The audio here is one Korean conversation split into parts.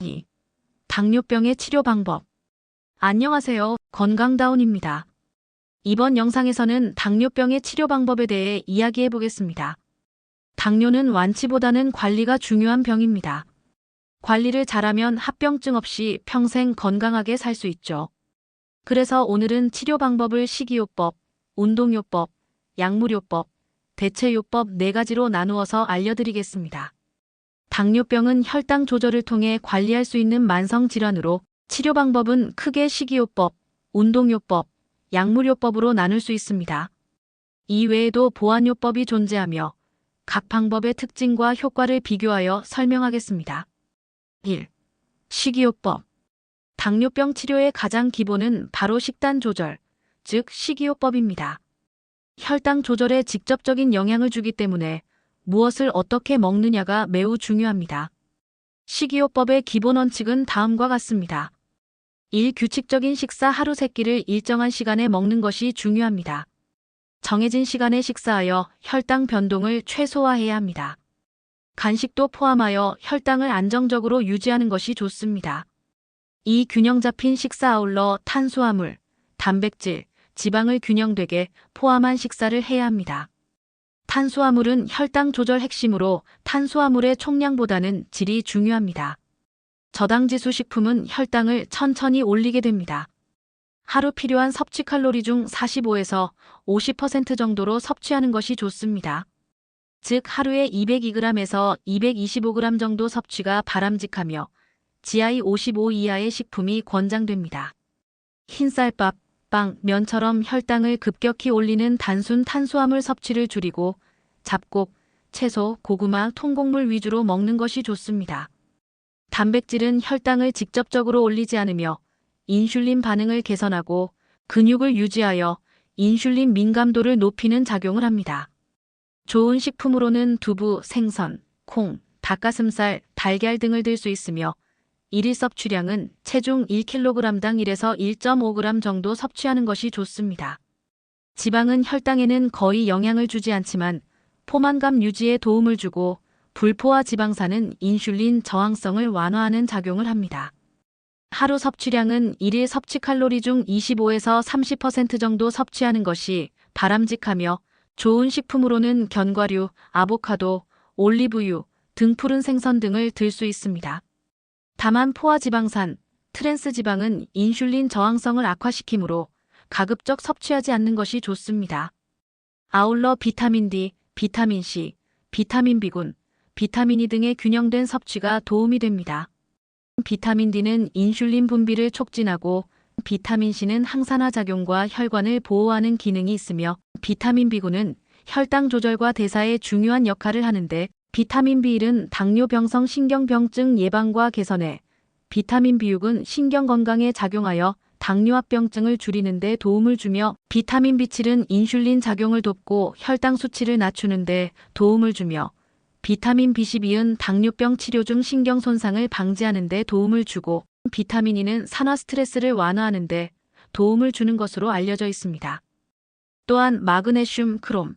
2. 당뇨병의 치료 방법. 안녕하세요. 건강다운입니다. 이번 영상에서는 당뇨병의 치료 방법에 대해 이야기해 보겠습니다. 당뇨는 완치보다는 관리가 중요한 병입니다. 관리를 잘하면 합병증 없이 평생 건강하게 살 수 있죠. 그래서 오늘은 치료 방법을 식이요법, 운동요법, 약물요법, 대체요법 4가지로 나누어서 알려드리겠습니다. 당뇨병은 혈당 조절을 통해 관리할 수 있는 만성 질환으로 치료 방법은 크게 식이요법, 운동요법, 약물요법으로 나눌 수 있습니다. 이 외에도 보완요법이 존재하며 각 방법의 특징과 효과를 비교하여 설명하겠습니다. 1. 식이요법. 당뇨병 치료의 가장 기본은 바로 식단 조절, 즉 식이요법입니다. 혈당 조절에 직접적인 영향을 주기 때문에 무엇을 어떻게 먹느냐가 매우 중요합니다. 식이요법의 기본 원칙은 다음과 같습니다. 1. 규칙적인 식사 하루 3끼를 일정한 시간에 먹는 것이 중요합니다. 정해진 시간에 식사하여 혈당 변동을 최소화해야 합니다. 간식도 포함하여 혈당을 안정적으로 유지하는 것이 좋습니다. 2. 균형 잡힌 식사 아울러 탄수화물, 단백질, 지방을 균형되게 포함한 식사를 해야 합니다. 탄수화물은 혈당 조절 핵심으로 탄수화물의 총량보다는 질이 중요합니다. 저당지수 식품은 혈당을 천천히 올리게 됩니다. 하루 필요한 섭취 칼로리 중 45에서 50% 정도로 섭취하는 것이 좋습니다. 즉 하루에 202g에서 225g 정도 섭취가 바람직하며 GI 55 이하의 식품이 권장됩니다. 흰쌀밥, 빵, 면처럼 혈당을 급격히 올리는 단순 탄수화물 섭취를 줄이고 잡곡, 채소, 고구마, 통곡물 위주로 먹는 것이 좋습니다. 단백질은 혈당을 직접적으로 올리지 않으며 인슐린 반응을 개선하고 근육을 유지하여 인슐린 민감도를 높이는 작용을 합니다. 좋은 식품으로는 두부, 생선, 콩, 닭가슴살, 달걀 등을 들 수 있으며 일일 섭취량은 체중 1kg당 1에서 1.5g 정도 섭취하는 것이 좋습니다. 지방은 혈당에는 거의 영향을 주지 않지만 포만감 유지에 도움을 주고 불포화 지방산은 인슐린 저항성을 완화하는 작용을 합니다. 하루 섭취량은 일일 섭취 칼로리 중 25에서 30% 정도 섭취하는 것이 바람직하며 좋은 식품으로는 견과류, 아보카도, 올리브유, 등 푸른 생선 등을 들 수 있습니다. 다만 포화지방산, 트랜스지방은 인슐린 저항성을 악화시키므로 가급적 섭취하지 않는 것이 좋습니다. 아울러 비타민 D, 비타민 C, 비타민 B군, 비타민 E 등의 균형된 섭취가 도움이 됩니다. 비타민 D는 인슐린 분비를 촉진하고 비타민 C는 항산화 작용과 혈관을 보호하는 기능이 있으며 비타민 B군은 혈당 조절과 대사에 중요한 역할을 하는데 비타민 B1은 당뇨병성 신경병증 예방과 개선에, 비타민 B6은 신경 건강에 작용하여 당뇨합병증을 줄이는 데 도움을 주며 비타민 B7은 인슐린 작용을 돕고 혈당 수치를 낮추는 데 도움을 주며 비타민 B12는 당뇨병 치료 중 신경 손상을 방지하는 데 도움을 주고 비타민 E는 산화 스트레스를 완화하는 데 도움을 주는 것으로 알려져 있습니다. 또한 마그네슘, 크롬,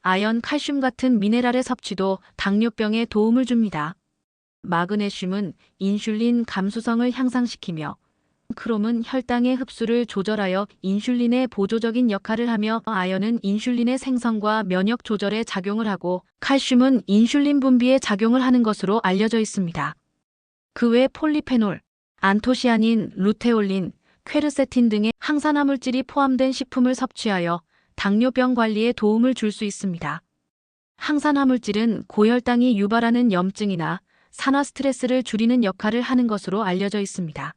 아연, 칼슘 같은 미네랄의 섭취도 당뇨병에 도움을 줍니다. 마그네슘은 인슐린 감수성을 향상시키며 크롬은 혈당의 흡수를 조절하여 인슐린의 보조적인 역할을 하며 아연은 인슐린의 생성과 면역 조절에 작용을 하고 칼슘은 인슐린 분비에 작용을 하는 것으로 알려져 있습니다. 그 외 폴리페놀, 안토시아닌, 루테올린, 퀘르세틴 등의 항산화 물질이 포함된 식품을 섭취하여 당뇨병 관리에 도움을 줄 수 있습니다. 항산화 물질은 고혈당이 유발하는 염증이나 산화 스트레스를 줄이는 역할을 하는 것으로 알려져 있습니다.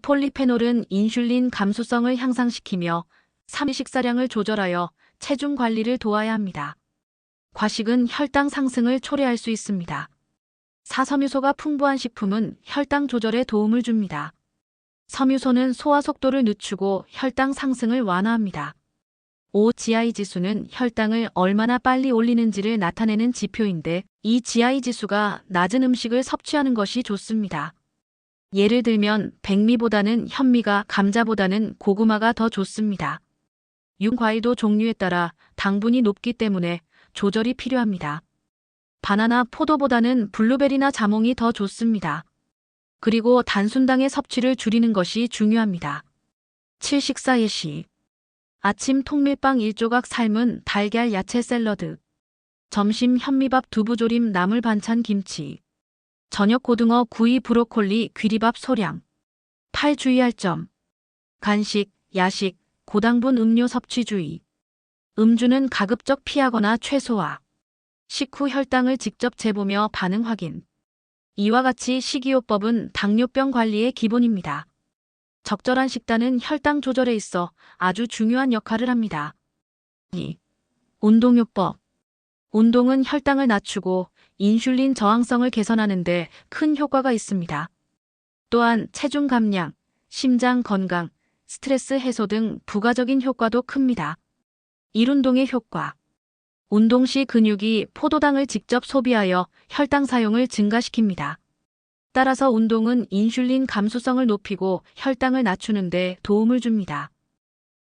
폴리페놀은 인슐린 감수성을 향상시키며 3일 식사량을 조절하여 체중 관리를 도와야 합니다. 과식은 혈당 상승을 초래할 수 있습니다. 4. 섬유소가 풍부한 식품은 혈당 조절에 도움을 줍니다. 섬유소는 소화 속도를 늦추고 혈당 상승을 완화합니다. 5. GI 지수는 혈당을 얼마나 빨리 올리는지를 나타내는 지표인데 이 GI 지수가 낮은 음식을 섭취하는 것이 좋습니다. 예를 들면 백미보다는 현미가, 감자보다는 고구마가 더 좋습니다. 과일도 종류에 따라 당분이 높기 때문에 조절이 필요합니다. 바나나, 포도보다는 블루베리나 자몽이 더 좋습니다. 그리고 단순당의 섭취를 줄이는 것이 중요합니다. 7. 식사 예시. 아침 통밀빵 1조각 삶은 달걀 야채 샐러드. 점심 현미밥 두부조림 나물 반찬 김치. 저녁 고등어 구이 브로콜리 귀리밥 소량. 8. 주의할 점. 간식, 야식, 고당분 음료 섭취 주의. 음주는 가급적 피하거나 최소화. 식후 혈당을 직접 재보며 반응 확인. 이와 같이 식이요법은 당뇨병 관리의 기본입니다. 적절한 식단은 혈당 조절에 있어 아주 중요한 역할을 합니다. 2. 운동요법. 운동은 혈당을 낮추고 인슐린 저항성을 개선하는 데 큰 효과가 있습니다. 또한 체중 감량, 심장 건강, 스트레스 해소 등 부가적인 효과도 큽니다. 1. 운동의 효과. 운동 시 근육이 포도당을 직접 소비하여 혈당 사용을 증가시킵니다. 따라서 운동은 인슐린 감수성을 높이고 혈당을 낮추는 데 도움을 줍니다.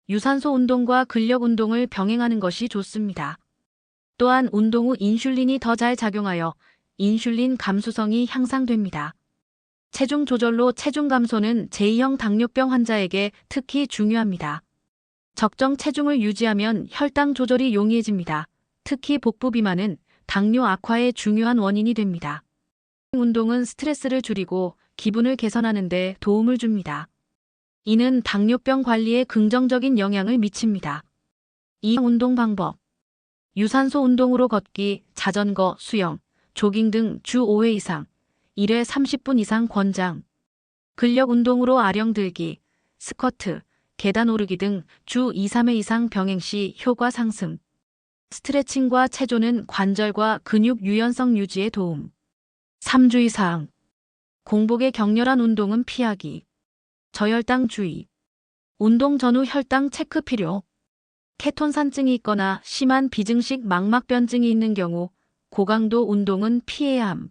유산소 운동과 근력 운동을 병행하는 것이 좋습니다. 또한 운동 후 인슐린이 더 잘 작용하여 인슐린 감수성이 향상됩니다. 체중 조절로 체중 감소는 제2형 당뇨병 환자에게 특히 중요합니다. 적정 체중을 유지하면 혈당 조절이 용이해집니다. 특히 복부 비만은 당뇨 악화의 중요한 원인이 됩니다. 운동은 스트레스를 줄이고 기분을 개선하는 데 도움을 줍니다. 이는 당뇨병 관리에 긍정적인 영향을 미칩니다. 2. 운동 방법. 유산소 운동으로 걷기, 자전거, 수영, 조깅 등 주 5회 이상, 1회 30분 이상 권장. 근력 운동으로 아령 들기, 스쿼트, 계단 오르기 등 주 2, 3회 이상 병행 시 효과 상승. 스트레칭과 체조는 관절과 근육 유연성 유지에 도움. 3. 주의사항. 공복에 격렬한 운동은 피하기. 저혈당 주의. 운동 전후 혈당 체크 필요. 케톤산증이 있거나 심한 비증식 망막변증이 있는 경우 고강도 운동은 피해야 함.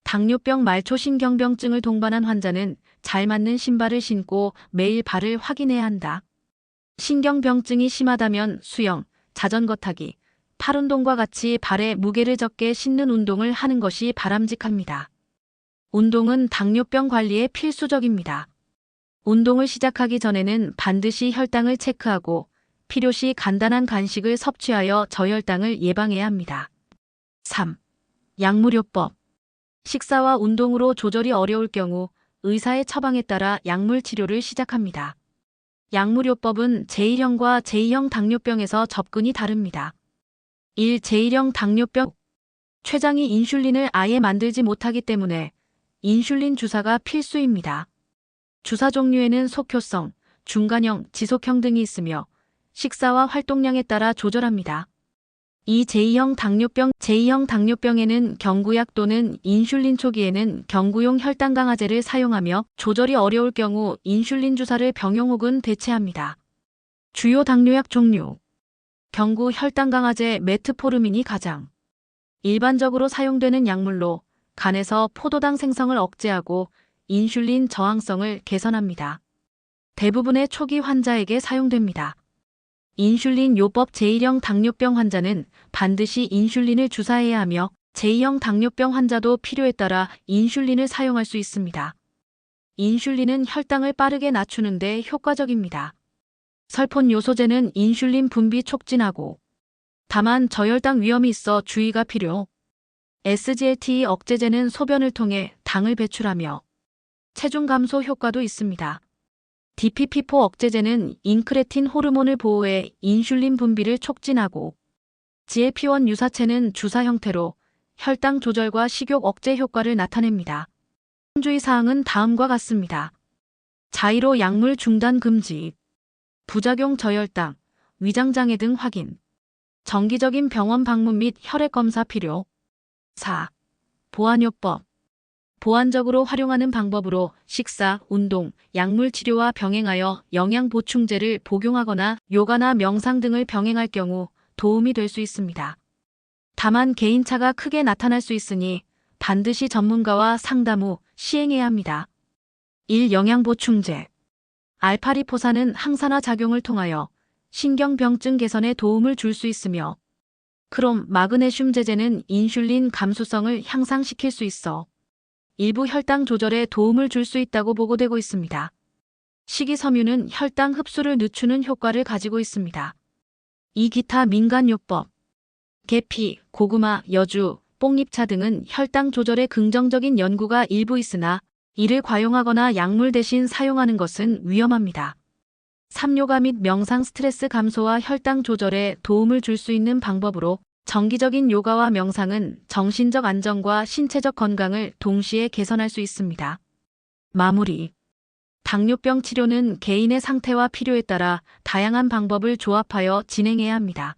당뇨병 말초신경병증을 동반한 환자는 잘 맞는 신발을 신고 매일 발을 확인해야 한다. 신경병증이 심하다면 수영, 자전거 타기, 팔 운동과 같이 발에 무게를 적게 싣는 운동을 하는 것이 바람직합니다. 운동은 당뇨병 관리에 필수적입니다. 운동을 시작하기 전에는 반드시 혈당을 체크하고 필요시 간단한 간식을 섭취하여 저혈당을 예방해야 합니다. 3. 약물요법. 식사와 운동으로 조절이 어려울 경우 의사의 처방에 따라 약물 치료를 시작합니다. 약물요법은 제1형과 제2형 당뇨병에서 접근이 다릅니다. 1. 제1형 당뇨병. 췌장이 인슐린을 아예 만들지 못하기 때문에 인슐린 주사가 필수입니다. 주사 종류에는 속효성, 중간형, 지속형 등이 있으며 식사와 활동량에 따라 조절합니다. 2. 제2형 당뇨병. 제2형 당뇨병에는 경구약 또는 인슐린 초기에는 경구용 혈당 강화제를 사용하며 조절이 어려울 경우 인슐린 주사를 병용 혹은 대체합니다. 주요 당뇨약 종류. 경구 혈당 강화제 메트포르민이 가장 일반적으로 사용되는 약물로 간에서 포도당 생성을 억제하고 인슐린 저항성을 개선합니다. 대부분의 초기 환자에게 사용됩니다. 인슐린 요법. 제1형 당뇨병 환자는 반드시 인슐린을 주사해야 하며 제2형 당뇨병 환자도 필요에 따라 인슐린을 사용할 수 있습니다. 인슐린은 혈당을 빠르게 낮추는 데 효과적입니다. 설폰 요소제는 인슐린 분비 촉진하고 다만 저혈당 위험이 있어 주의가 필요. SGLT 억제제는 소변을 통해 당을 배출하며 체중 감소 효과도 있습니다. DPP4 억제제는 인크레틴 호르몬을 보호해 인슐린 분비를 촉진하고 GLP-1 유사체는 주사 형태로 혈당 조절과 식욕 억제 효과를 나타냅니다. 주의사항은 다음과 같습니다. 자의로 약물 중단 금지, 부작용 저혈당, 위장장애 등 확인, 정기적인 병원 방문 및 혈액검사 필요. 4. 보완요법. 보완적으로 활용하는 방법으로 식사, 운동, 약물 치료와 병행하여 영양 보충제를 복용하거나 요가나 명상 등을 병행할 경우 도움이 될 수 있습니다. 다만 개인차가 크게 나타날 수 있으니 반드시 전문가와 상담 후 시행해야 합니다. 1. 영양보충제. 알파리포산은 항산화 작용을 통하여 신경병증 개선에 도움을 줄 수 있으며 크롬, 마그네슘 제제는 인슐린 감수성을 향상시킬 수 있어 일부 혈당 조절에 도움을 줄 수 있다고 보고되고 있습니다. 식이섬유는 혈당 흡수를 늦추는 효과를 가지고 있습니다. 이 기타 민간요법, 계피, 고구마, 여주, 뽕잎차 등은 혈당 조절에 긍정적인 연구가 일부 있으나 이를 과용하거나 약물 대신 사용하는 것은 위험합니다. 삼요가 및 명상 스트레스 감소와 혈당 조절에 도움을 줄 수 있는 방법으로 정기적인 요가와 명상은 정신적 안정과 신체적 건강을 동시에 개선할 수 있습니다. 마무리. 당뇨병 치료는 개인의 상태와 필요에 따라 다양한 방법을 조합하여 진행해야 합니다.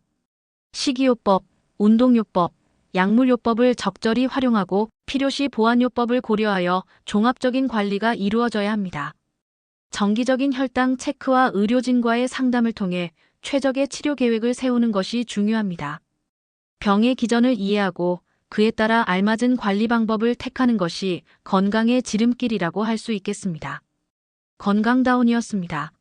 식이요법, 운동요법, 약물요법을 적절히 활용하고 필요시 보완요법을 고려하여 종합적인 관리가 이루어져야 합니다. 정기적인 혈당 체크와 의료진과의 상담을 통해 최적의 치료 계획을 세우는 것이 중요합니다. 병의 기전을 이해하고 그에 따라 알맞은 관리 방법을 택하는 것이 건강의 지름길이라고 할 수 있겠습니다. 건강다운이었습니다.